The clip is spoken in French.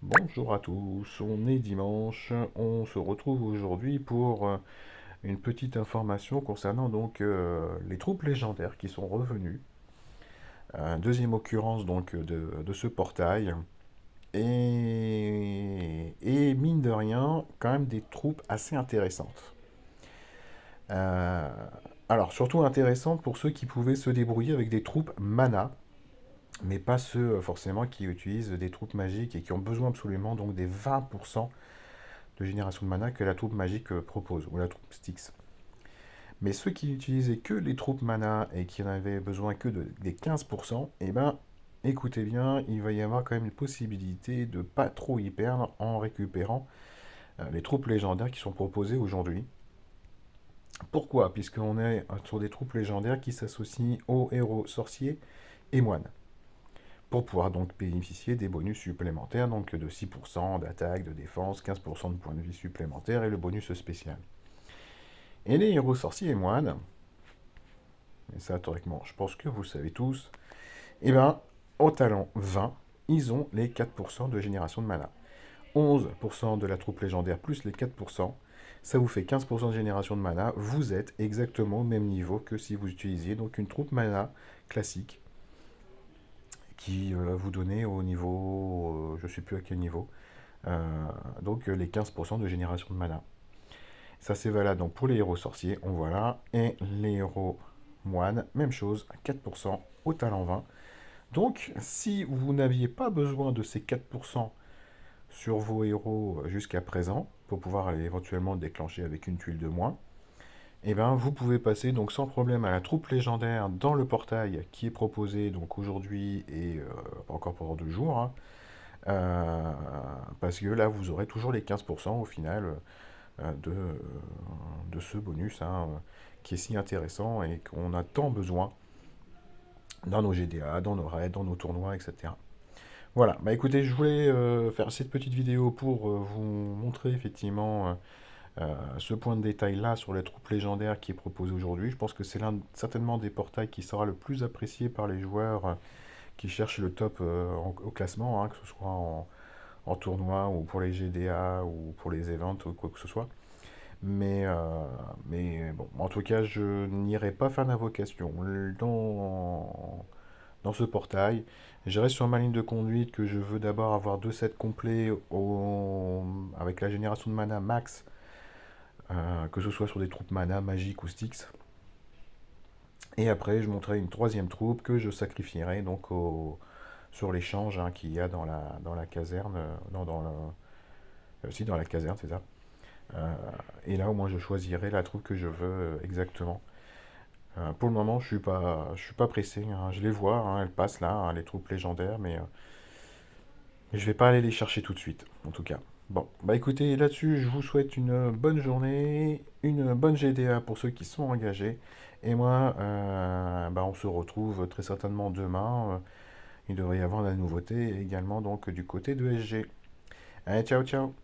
Bonjour à tous, on est dimanche, on se retrouve aujourd'hui pour une petite information concernant les troupes légendaires qui sont revenues. Deuxième occurrence de ce portail. Et mine de rien, quand même des troupes assez intéressantes. Euh, alors surtout intéressantes pour ceux qui pouvaient se débrouiller avec des troupes mana, mais pas ceux forcément qui utilisent des troupes magiques et qui ont besoin absolument donc des 20% de génération de mana que la troupe magique propose, ou la troupe Styx. Mais ceux qui n'utilisaient que les troupes mana et qui n'avaient besoin que des 15%, eh ben, écoutez bien, il va y avoir quand même une possibilité de pas trop y perdre en récupérant les troupes légendaires qui sont proposées aujourd'hui. Pourquoi? Puisqu'on est sur des troupes légendaires qui s'associent aux héros sorciers et moines, pour pouvoir donc bénéficier des bonus supplémentaires, donc de 6% d'attaque, de défense, 15% de points de vie supplémentaires et le bonus spécial. Et les héros sorciers et moines, et ça théoriquement je pense que vous le savez tous, et ben au talent 20, ils ont les 4% de génération de mana. 11% de la troupe légendaire plus les 4%, ça vous fait 15% de génération de mana, vous êtes exactement au même niveau que si vous utilisiez donc une troupe mana classique qui vous donnait au niveau, je ne sais plus à quel niveau, les 15% de génération de mana. Ça c'est valable donc pour les héros sorciers, on voit là, et les héros moines, même chose, 4% au talent 20. Donc si vous n'aviez pas besoin de ces 4% sur vos héros jusqu'à présent, pour pouvoir aller éventuellement déclencher avec une tuile de moins, et ben vous pouvez passer donc sans problème à la troupe légendaire dans le portail qui est proposé donc aujourd'hui et encore pendant 2 jours, hein, parce que là vous aurez toujours les 15% au final de ce bonus, hein, qui est si intéressant et qu'on a tant besoin dans nos GDA, dans nos raids, dans nos tournois, etc. Voilà, bah écoutez, je voulais faire cette petite vidéo pour vous montrer effectivement ce point de détail-là sur les troupes légendaires qui est proposé aujourd'hui. Je pense que c'est certainement des portails qui sera le plus apprécié par les joueurs qui cherchent le top au classement, hein, que ce soit en tournoi ou pour les GDA ou pour les events ou quoi que ce soit. Mais, euh, mais bon, en tout cas, je n'irai pas faire d'invocation dans ce portail. Je reste sur ma ligne de conduite que je veux d'abord avoir 2 sets complets avec la génération de mana max, que ce soit sur des troupes mana, magiques ou Styx. Et après, je montrerai une troisième troupe que je sacrifierai sur l'échange, hein, qu'il y a dans la caserne. Aussi dans la caserne, c'est ça. Euh, et là, au moins, je choisirai la troupe que je veux exactement. Pour le moment, je suis pas pressé, hein. Je les vois, hein, elles passent là, hein, les troupes légendaires, mais je vais pas aller les chercher tout de suite, en tout cas. Bon, bah écoutez, là-dessus, je vous souhaite une bonne journée, une bonne GDA pour ceux qui sont engagés. Et moi, bah, on se retrouve très certainement demain. Il devrait y avoir de la nouveauté également donc du côté de SG. Allez, ciao, ciao!